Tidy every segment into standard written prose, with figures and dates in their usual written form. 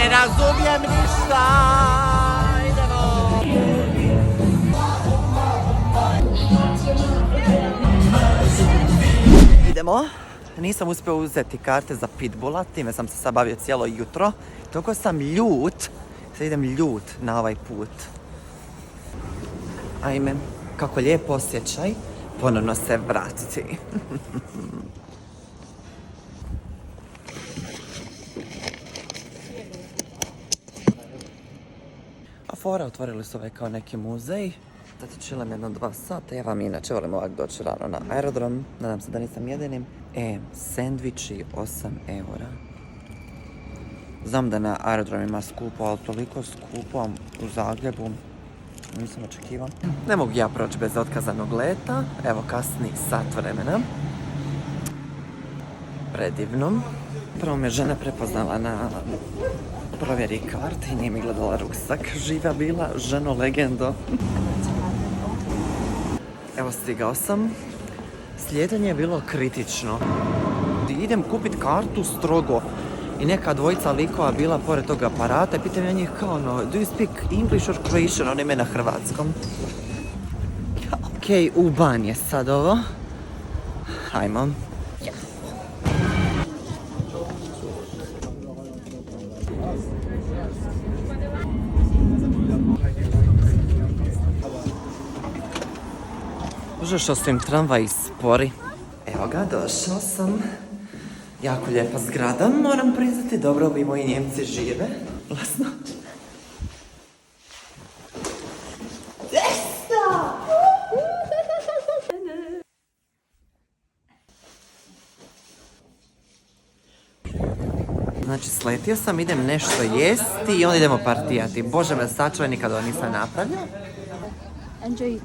ne razumijem ništa. Idemo. Idemo. Nisam uspio uzeti karte za Pitbulla, time sam se sad bavio cijelo jutro. Toliko sam ljut, sad idem ljut na ovaj put. Ajme, kako lijep osjećaj, ponovno se vratiti. A fora, otvorili su ovaj kao neki muzej. Sad čilam 1-2 sata, ja vam inače volim ovak doći rano na aerodrom, nadam se da nisam jedinim. Sendviči 8 eura. Znam da na aerodromima skupo, ali toliko skupo u Zagrebu nisam očekivao. Ne mogu ja proći bez otkazanog leta, evo kasni sat vremena. Predivno. Prvo me žena prepoznala na provjeri karte i nije mi gledala ruksak. Živa bila, ženo legendo. Evo stigao sam. Slijedanje je bilo kritično. Idem kupit kartu strogo i neka dvojica likova bila pored tog aparata i pitam ja njih kao ono, do you speak English or Croatian? Oni me na hrvatskom. Ok, uban je sad ovo. Hajmo. Bože, što su im tramvaji spori. Evo ga, došao sam. Jako lijepa zgrada, moram priznati. Dobro, ovi moji Njemci žive. Vlasno. Znači, sletio sam, idem nešto jesti i onda idemo partijati. Bože me sačuvaj, nikad ovo nisam napravio. Enjoy.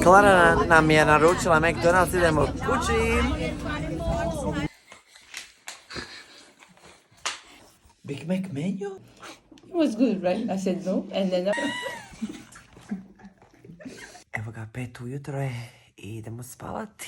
Klara nam je naručila McDonald's, idemo kući. Big Mac menu? It was good, right? I said no, and then Evo ga, 5 ujutro je i idemo spavati.